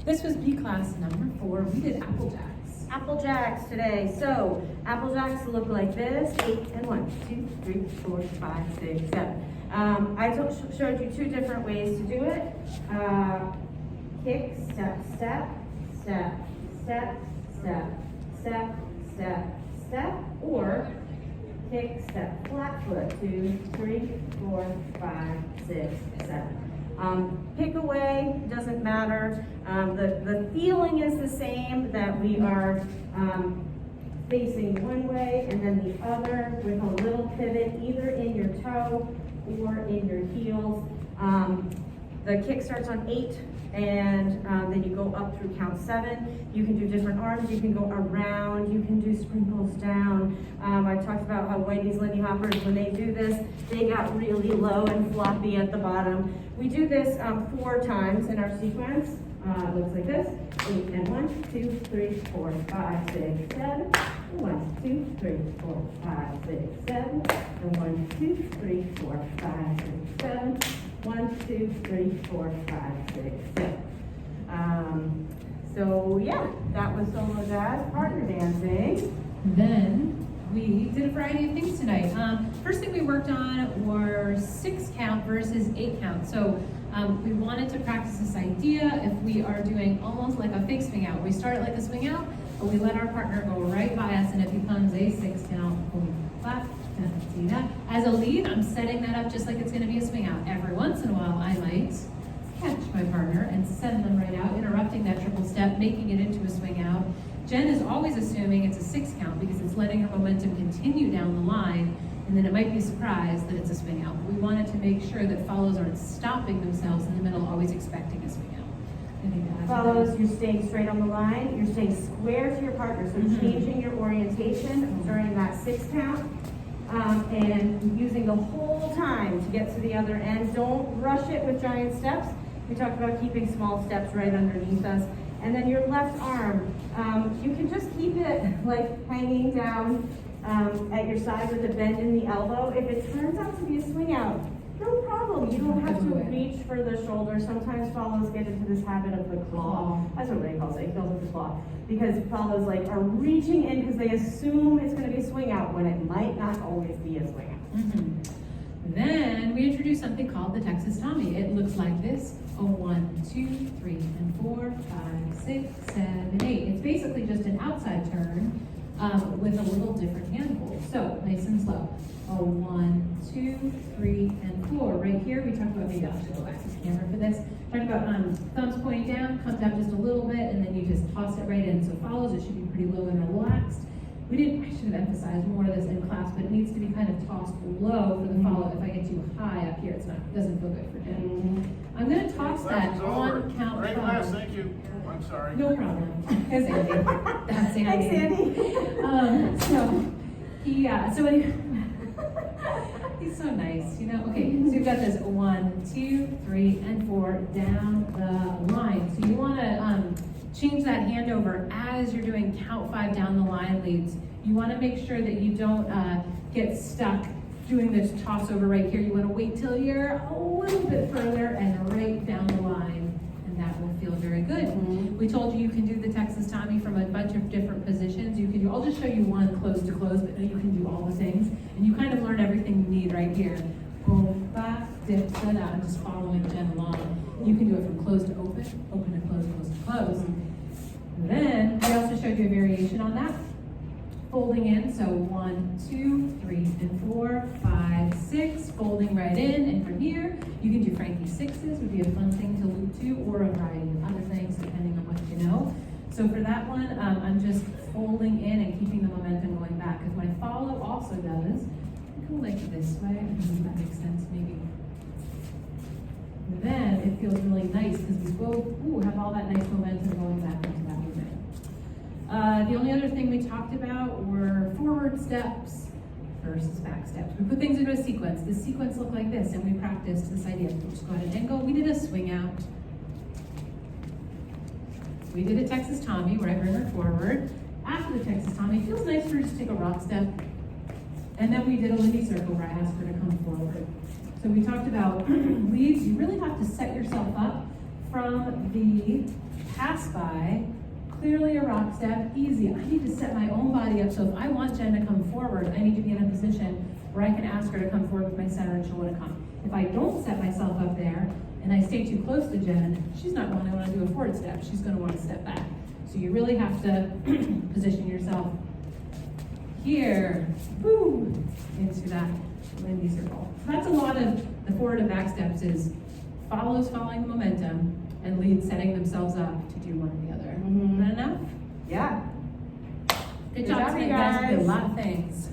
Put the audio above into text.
This was B class number 4. We did Apple Jacks. Apple Jacks today. So Apple Jacks look like this. 8 and 1, 2, 3, 4, 5, 6, 7. I showed you 2 different ways to do it. Kick, step, step, step, step, step, step, step, step, or kick, step, flat foot. 2, 3, 4, 5, 6, 7. Pick away, doesn't matter. The feeling is the same, that we are facing one way and then the other with a little pivot either in your toe or in your heels. The kick starts on 8 and then you go up through count 7. You can do different arms, you can go around, you can do sprinkles down. I talked about how Whitey's Lindy Hoppers, when they do this, they got really low and floppy at the bottom. We do this 4 times in our sequence. It looks like this. 8 and 1, 2, 3, 4, 5, 6, 7. 1, 2, 3, 4, 5, 6, 7. And 1, 2, 3, 4, 5, 6, 7. 1, 2, 3, 4, 5, 6, 7. So yeah, that was solo jazz, partner dancing. Then we did a variety of things tonight. First thing we worked on were 6 count versus 8 count. So we wanted to practice this idea if we are doing almost like a fake swing out. We start it like a swing out, but we let our partner go right by us and it becomes a 6 count. Boom, clap. See that? As a lead, I'm setting that up just like it's going to be a swing out. Every once in a while, I might catch my partner and send them right out, interrupting that triple step, making it into a swing out. Jen is always assuming it's a 6 count because it's letting her momentum continue down the line, and then it might be a surprise that it's a swing out. We wanted to make sure that follows aren't stopping themselves in the middle, always expecting a swing out. Follows, you're staying straight on the line, you're staying square to your partner, so changing your orientation during that 6 count. And using the whole time to get to the other end. Don't rush it with giant steps. We talked about keeping small steps right underneath us. And then your left arm, you can just keep it like hanging down at your side with a bend in the elbow. If it turns out to be a swing out, no problem. You don't have to reach for the shoulder. Sometimes follows get into this habit of the claw. That's what Ray calls it. He calls it the claw. Because follows like are reaching in because they assume it's going to be a swing out when it might not always be a swing out. Then we introduced something called the Texas Tommy. It looks like this. 1, 2, 3, and 4, 5, 6, 7, 8. It's basically just an outside turn with a little different hand hold. So nice and slow. 1, 2, 3, and 4. Right here, we talked about, maybe I'll have to go back to the camera for this. Talked about thumbs pointing down, comes out just a little bit, and then you just toss it right in. So follows, it should be pretty low and relaxed. I should have emphasized more of this in class, but it needs to be kind of tossed low for the follow. If I get too high up here, it doesn't feel good for Jen. I'm going to toss that on count 5. Great class, thank you. I'm sorry. No problem. That's Andy. That's Andy. Thanks, Andy. He's so nice, you know? Okay, so we've got this 1, 2, 3, and 4 down the line. So you want to change that hand over as you're doing count 5 down the line leads. You want to make sure that you don't get stuck doing this toss over right here. You want to wait till you're a little bit further and right down the line, and that will feel very good. We told you can do the Texas Tommy from a bunch of different positions. I'll just show you one close to close, but you can do all the things, and you kind of learn everything you need right here. Boom, back, dip, set out, and just following Jen along. You can do it from close to open, open to close, close to close. Then we also showed you a variation on that. Folding in, so 1, 2, 3, and 4, 5, 6, folding right in, and from here, you can do Frankie 6s, would be a fun thing to loop to, or a variety of other things, depending on what you know. So for that one, I'm just folding in and keeping the momentum going back, because my follow also does, go like this way, I don't know if that makes sense, maybe. Then it feels really nice, because we both have all that nice momentum going back into that movement. The only other thing we talked about were forward steps versus back steps. We put things into a sequence. The sequence looked like this, and we practiced this idea. We'll just go ahead and go. We did a swing out. We did a Texas Tommy, where I bring her forward. After the Texas Tommy, it feels nice for her to take a rock step. And then we did a Lindy circle, where I asked her to come forward. So we talked about leads. You really have to set yourself up from the pass by, clearly a rock step, easy. I need to set my own body up, so if I want Jen to come forward, I need to be in a position where I can ask her to come forward with my center and she'll want to come. If I don't set myself up there and I stay too close to Jen, she's not going to want to do a forward step, she's going to want to step back. So you really have to position yourself here, woo, into that Lindy circle. So that's a lot of the forward and back steps is follows following the momentum and leads setting themselves up to do one or the other. Is that enough? Yeah. Good job, you you guys. You did a guys. lot of things.